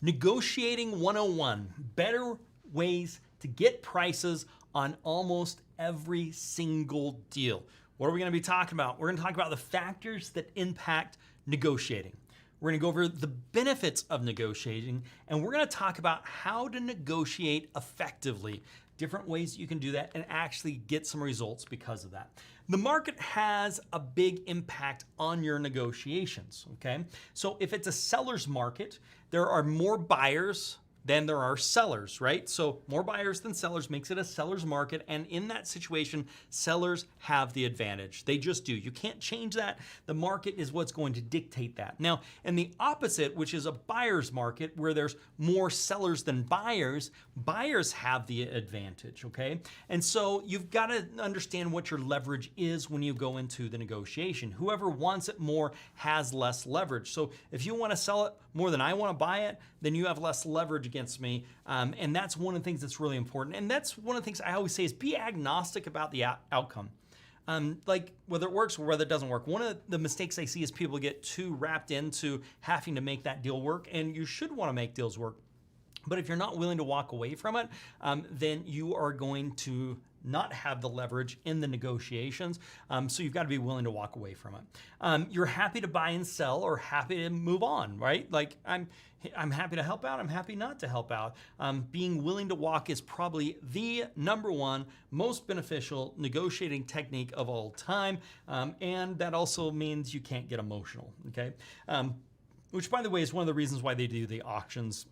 Negotiating 101, better ways to get prices on almost every single deal. What are we going to be talking about? We're going to talk about the factors that impact negotiating. We're going to go over the benefits of negotiating, and we're going to talk about how to negotiate effectively, different ways you can do that and actually get some results because of that. The market has a big impact on your negotiations, okay? So if it's a seller's market, there are more buyers than there are sellers, right? So more buyers than sellers makes it a seller's market. And in that situation, sellers have the advantage. They just do. You can't change that. The market is what's going to dictate that. Now, in the opposite, which is a buyer's market where there's more sellers than buyers, buyers have the advantage, okay? And so you've got to understand what your leverage is when you go into the negotiation. Whoever wants it more has less leverage. So if you want to sell it more than I want to buy it, then you have less leverage against me. And that's one of the things that's really important. And that's one of the things I always say is be agnostic about the outcome. Like whether it works or whether it doesn't work. One of the mistakes I see is people get too wrapped into having to make that deal work, and you should want to make deals work. But if you're not willing to walk away from it, then you are going to not have the leverage in the negotiations. So you've got to be willing to walk away from it. You're happy to buy and sell or happy to move on, right? Like I'm happy to help out. I'm happy not to help out. Being willing to walk is probably the number one most beneficial negotiating technique of all time. And that also means you can't get emotional, okay? Which, by the way, is one of the reasons why they do the auctions.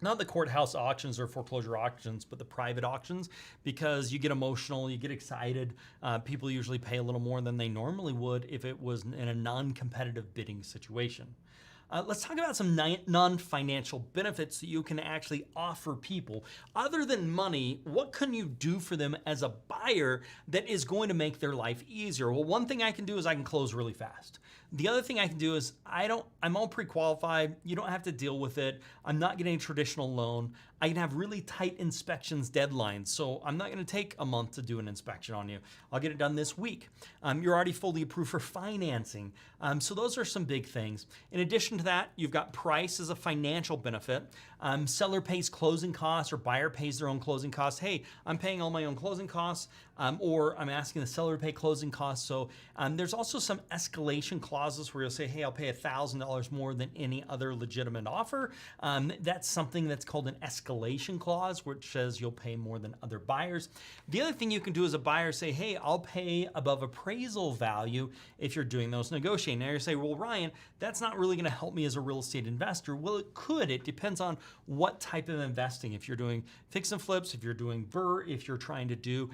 Not the courthouse auctions or foreclosure auctions, but the private auctions, because you get emotional, you get excited. People usually pay a little more than they normally would if it was in a non-competitive bidding situation. Let's talk about some non-financial benefits that you can actually offer people. Other than money, what can you do for them as a buyer that is going to make their life easier? Well, one thing I can do is I can close really fast. The other thing I can do is I'm all pre-qualified. You don't have to deal with it. I'm not getting a traditional loan. I can have really tight inspections deadlines. So I'm not going to take a month to do an inspection on you. I'll get it done this week. You're already fully approved for financing. So those are some big things. In addition to that, you've got price as a financial benefit. Seller pays closing costs or buyer pays their own closing costs. Hey, I'm paying all my own closing costs, or I'm asking the seller to pay closing costs. So there's also some escalation clauses where you'll say, hey, I'll pay $1,000 more than any other legitimate offer. That's something that's called an escalation clause, which says you'll pay more than other buyers. The other thing you can do as a buyer is say, hey, I'll pay above appraisal value if you're doing those negotiating. Now you say, well, Ryan, that's not really going to help me as a real estate investor. Well, it could. It depends on what type of investing. If you're doing fix and flips, if you're doing BRRRR, if you're trying to do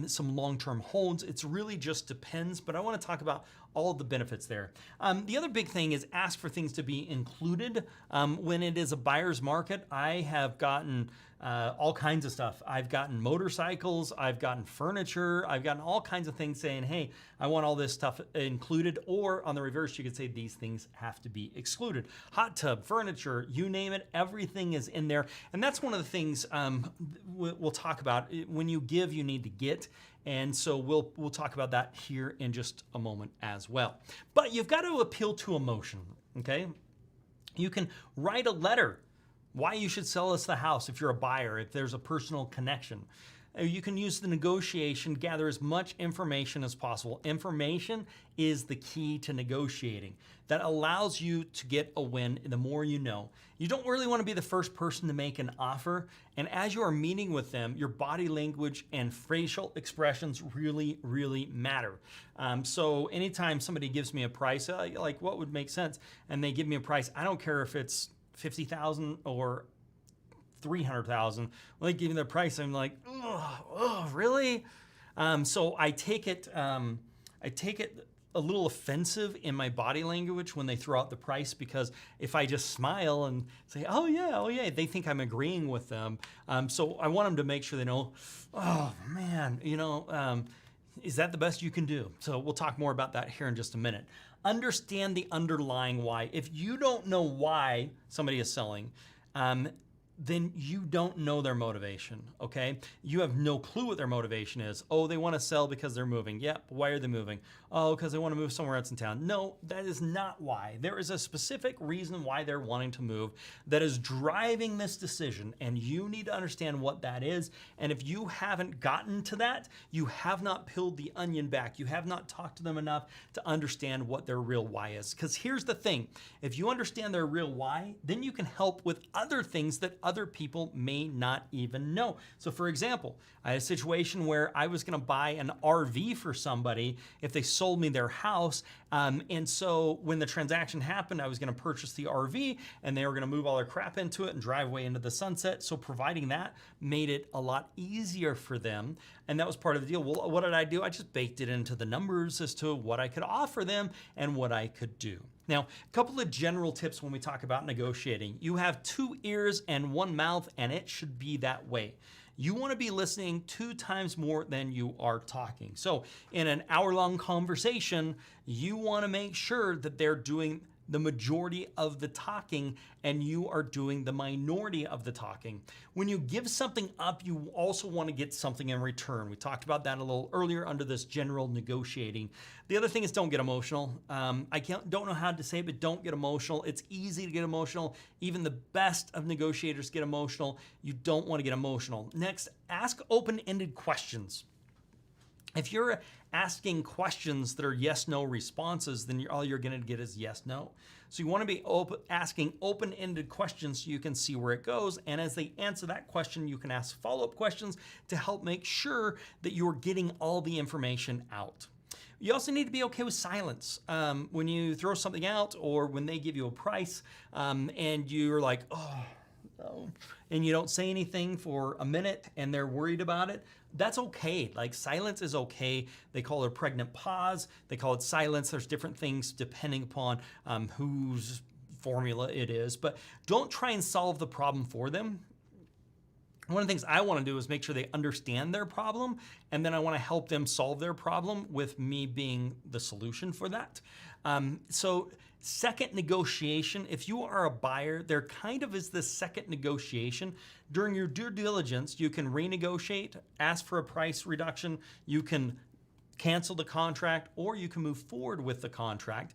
some long-term holds, it's really just depends. But I want to talk about all of the benefits there. The other big thing is ask for things to be included. When it is a buyer's market, I have gotten all kinds of stuff. I've gotten motorcycles, I've gotten furniture, I've gotten all kinds of things saying, hey, I want all this stuff included. Or on the reverse, you could say these things have to be excluded. Hot tub, furniture, you name it, everything is in there. And that's one of the things we'll talk about. When you give, you need to get. And so we'll talk about that here in just a moment as well. But you've got to appeal to emotion, okay? You can write a letter why you should sell us the house if you're a buyer, if there's a personal connection. You can use the negotiation, gather as much information as possible. Information is the key to negotiating. That allows you to get a win the more you know. You don't really want to be the first person to make an offer. And as you are meeting with them, your body language and facial expressions really, really matter. So anytime somebody gives me a price, like what would make sense, and they give me a price, I don't care if it's $50,000 or $300,000. When they give me their price, I'm like, oh, really? So I take it a little offensive in my body language when they throw out the price, because if I just smile and say, oh yeah, they think I'm agreeing with them. So I want them to make sure they know, oh man, is that the best you can do? So we'll talk more about that here in just a minute. Understand the underlying why. If you don't know why somebody is selling, then you don't know their motivation, okay? You have no clue what their motivation is. Oh, they want to sell because they're moving. Yep, why are they moving? Oh, because they want to move somewhere else in town. No, that is not why. There is a specific reason why they're wanting to move that is driving this decision, and you need to understand what that is. And if you haven't gotten to that, you have not peeled the onion back. You have not talked to them enough to understand what their real why is. Because here's the thing, if you understand their real why, then you can help with other things that other people may not even know. So for example, I had a situation where I was gonna buy an RV for somebody if they sold me their house. And so when the transaction happened, I was gonna purchase the RV and they were gonna move all their crap into it and drive away into the sunset. So providing that made it a lot easier for them. And that was part of the deal. Well, what did I do? I just baked it into the numbers as to what I could offer them and what I could do. Now, a couple of general tips when we talk about negotiating. You have 2 ears and 1 mouth, and it should be that way. You want to be listening 2 times more than you are talking. So in an hour-long conversation, you want to make sure that they're doing the majority of the talking and you are doing the minority of the talking. When you give something up, you also want to get something in return. We talked about that a little earlier under this general negotiating. The other thing is don't get emotional. Don't know how to say it, but don't get emotional. It's easy to get emotional. Even the best of negotiators get emotional. You don't want to get emotional. Next, ask open-ended questions. If you're asking questions that are yes/no responses, then all you're going to get is yes/no. So you want to be asking open-ended questions so you can see where it goes. And as they answer that question, you can ask follow-up questions to help make sure that you're getting all the information out. You also need to be okay with silence. When you throw something out or when they give you a price and you're like, oh, no, and you don't say anything for a minute and they're worried about it, that's okay. Like silence is okay. They call it a pregnant pause. They call it silence. There's different things depending upon whose formula it is, but don't try and solve the problem for them. One of the things I want to do is make sure they understand their problem, and then I want to help them solve their problem with me being the solution for that. So second negotiation, if you are a buyer, there kind of is this second negotiation. During your due diligence, you can renegotiate, ask for a price reduction, you can cancel the contract, or you can move forward with the contract.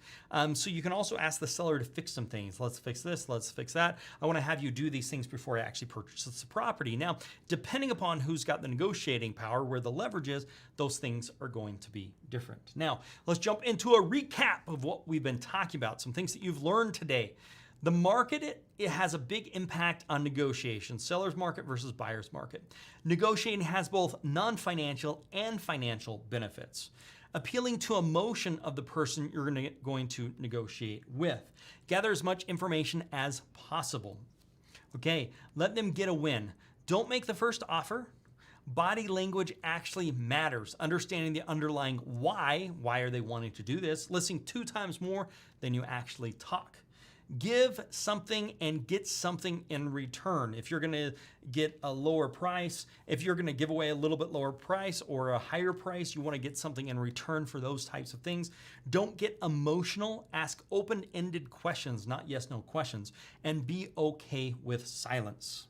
So you can also ask the seller to fix some things. Let's fix this, let's fix that. I want to have you do these things before I actually purchase the property. Now, depending upon who's got the negotiating power, where the leverage is, those things are going to be different. Now, let's jump into a recap of what we've been talking about, some things that you've learned today. The market, it has a big impact on negotiation, seller's market versus buyer's market. Negotiating has both non-financial and financial benefits. Appealing to emotion of the person you're going to negotiate with. Gather as much information as possible. Okay, let them get a win. Don't make the first offer. Body language actually matters. Understanding the underlying why are they wanting to do this, listening 2 times more than you actually talk. Give something and get something in return. If you're gonna get a lower price, if you're gonna give away a little bit lower price or a higher price, you wanna get something in return for those types of things. Don't get emotional. Ask open-ended questions, not yes/no questions, and be okay with silence.